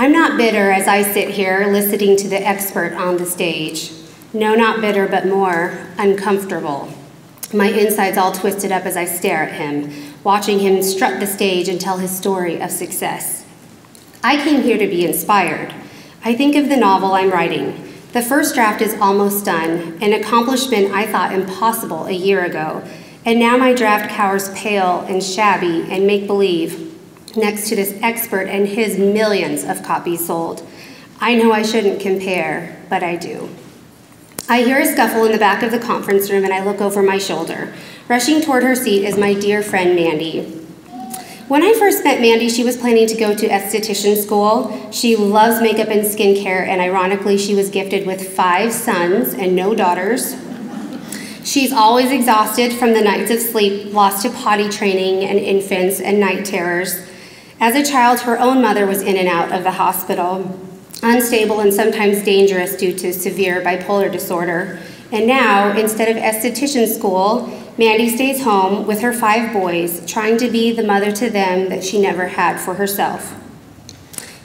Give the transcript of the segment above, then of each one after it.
I'm not bitter as I sit here listening to the expert on the stage. No, not bitter, but more uncomfortable. My insides all twisted up as I stare at him, watching him strut the stage and tell his story of success. I came here to be inspired. I think of the novel I'm writing. The first draft is almost done, an accomplishment I thought impossible a year ago, and now my draft cowers pale and shabby and make-believe next to this expert and his millions of copies sold. I know I shouldn't compare, but I do. I hear a scuffle in the back of the conference room and I look over my shoulder. Rushing toward her seat is my dear friend Mandy. When I first met Mandy, she was planning to go to esthetician school. She loves makeup and skincare, and ironically, she was gifted with 5 sons and no daughters. She's always exhausted from the nights of sleep, lost to potty training and infants and night terrors. As a child, her own mother was in and out of the hospital, unstable and sometimes dangerous due to severe bipolar disorder. And now, instead of esthetician school, Mandy stays home with her 5 boys, trying to be the mother to them that she never had for herself.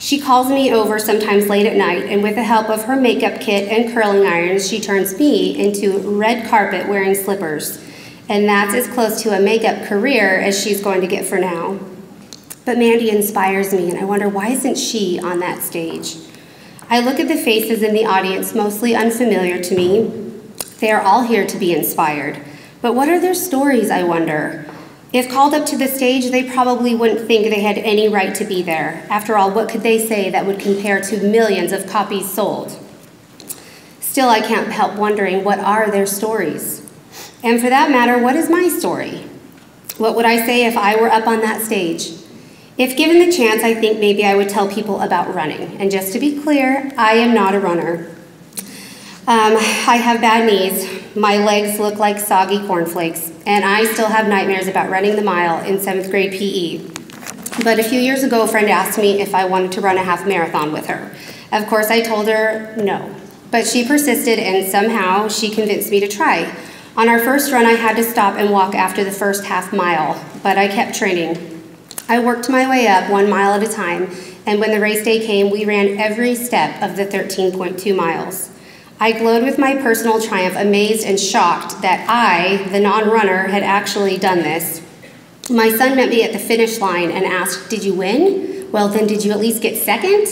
She calls me over sometimes late at night, and with the help of her makeup kit and curling irons, she turns me into red carpet wearing slippers. And that's as close to a makeup career as she's going to get for now. But Mandy inspires me, and I wonder, why isn't she on that stage? I look at the faces in the audience, mostly unfamiliar to me. They are all here to be inspired. But what are their stories, I wonder? If called up to the stage, they probably wouldn't think they had any right to be there. After all, what could they say that would compare to millions of copies sold? Still, I can't help wondering, what are their stories? And for that matter, what is my story? What would I say if I were up on that stage? If given the chance, I think maybe I would tell people about running. And just to be clear, I am not a runner. I have bad knees, my legs look like soggy cornflakes, and I still have nightmares about running the mile in 7th grade PE. But a few years ago, a friend asked me if I wanted to run a half marathon with her. Of course, I told her no, but she persisted, and somehow she convinced me to try. On our first run, I had to stop and walk after the first half mile, but I kept training. I worked my way up 1 mile at a time, and when the race day came, we ran every step of the 13.2 miles. I glowed with my personal triumph, amazed and shocked that I, the non-runner, had actually done this. My son met me at the finish line and asked, "Did you win? Well, then did you at least get second?"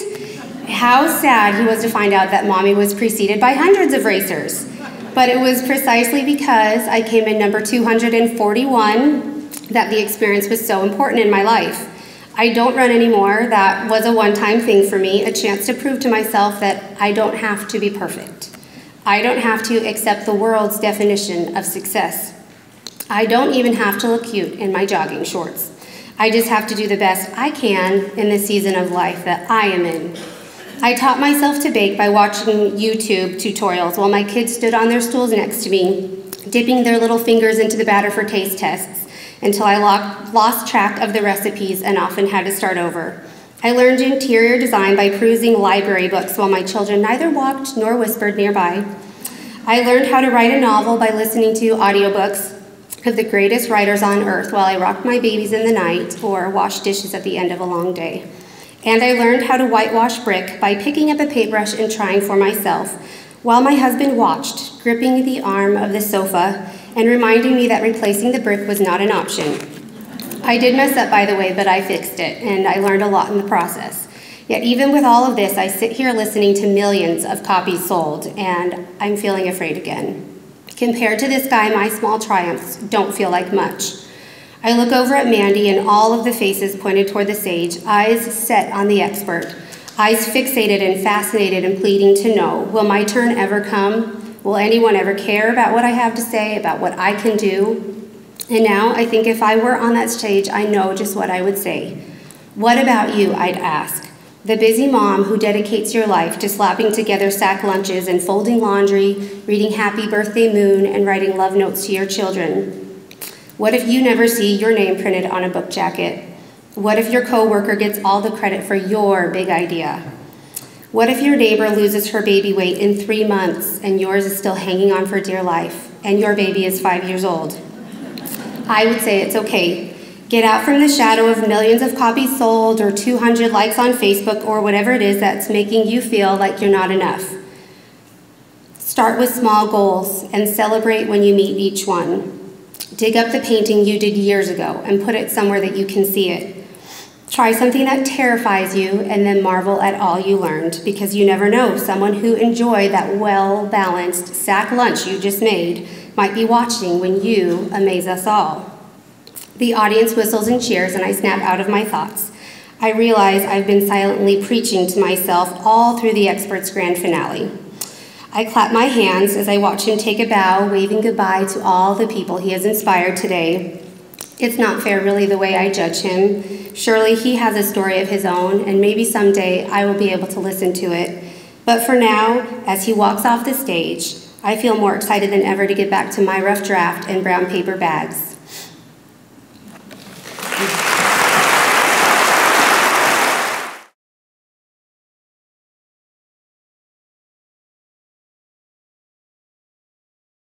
How sad he was to find out that Mommy was preceded by hundreds of racers. But it was precisely because I came in number 241 that the experience was so important in my life. I don't run anymore. That was a one-time thing for me, a chance to prove to myself that I don't have to be perfect. I don't have to accept the world's definition of success. I don't even have to look cute in my jogging shorts. I just have to do the best I can in the season of life that I am in. I taught myself to bake by watching YouTube tutorials while my kids stood on their stools next to me, dipping their little fingers into the batter for taste tests, until I lost track of the recipes and often had to start over. I learned interior design by perusing library books while my children neither walked nor whispered nearby. I learned how to write a novel by listening to audiobooks of the greatest writers on earth while I rocked my babies in the night or washed dishes at the end of a long day. And I learned how to whitewash brick by picking up a paintbrush and trying for myself, while my husband watched, gripping the arm of the sofa and reminding me that replacing the brick was not an option. I did mess up, by the way, but I fixed it, and I learned a lot in the process. Yet even with all of this, I sit here listening to millions of copies sold, and I'm feeling afraid again. Compared to this guy, my small triumphs don't feel like much. I look over at Mandy, and all of the faces pointed toward the stage, eyes set on the expert, eyes fixated and fascinated and pleading to know, will my turn ever come? Will anyone ever care about what I have to say, about what I can do? And now I think if I were on that stage, I know just what I would say. What about you, I'd ask. The busy mom who dedicates your life to slapping together sack lunches and folding laundry, reading Happy Birthday Moon, and writing love notes to your children. What if you never see your name printed on a book jacket? What if your coworker gets all the credit for your big idea? What if your neighbor loses her baby weight in 3 months and yours is still hanging on for dear life and your baby is 5 years old? I would say it's okay. Get out from the shadow of millions of copies sold or 200 likes on Facebook or whatever it is that's making you feel like you're not enough. Start with small goals and celebrate when you meet each one. Dig up the painting you did years ago and put it somewhere that you can see it. Try something that terrifies you and then marvel at all you learned, because you never know, someone who enjoyed that well-balanced sack lunch you just made might be watching when you amaze us all. The audience whistles and cheers, and I snap out of my thoughts. I realize I've been silently preaching to myself all through the expert's grand finale. I clap my hands as I watch him take a bow, waving goodbye to all the people he has inspired today. It's not fair, really, the way I judge him. Surely he has a story of his own, and maybe someday I will be able to listen to it. But for now, as he walks off the stage, I feel more excited than ever to get back to my rough draft and brown paper bags.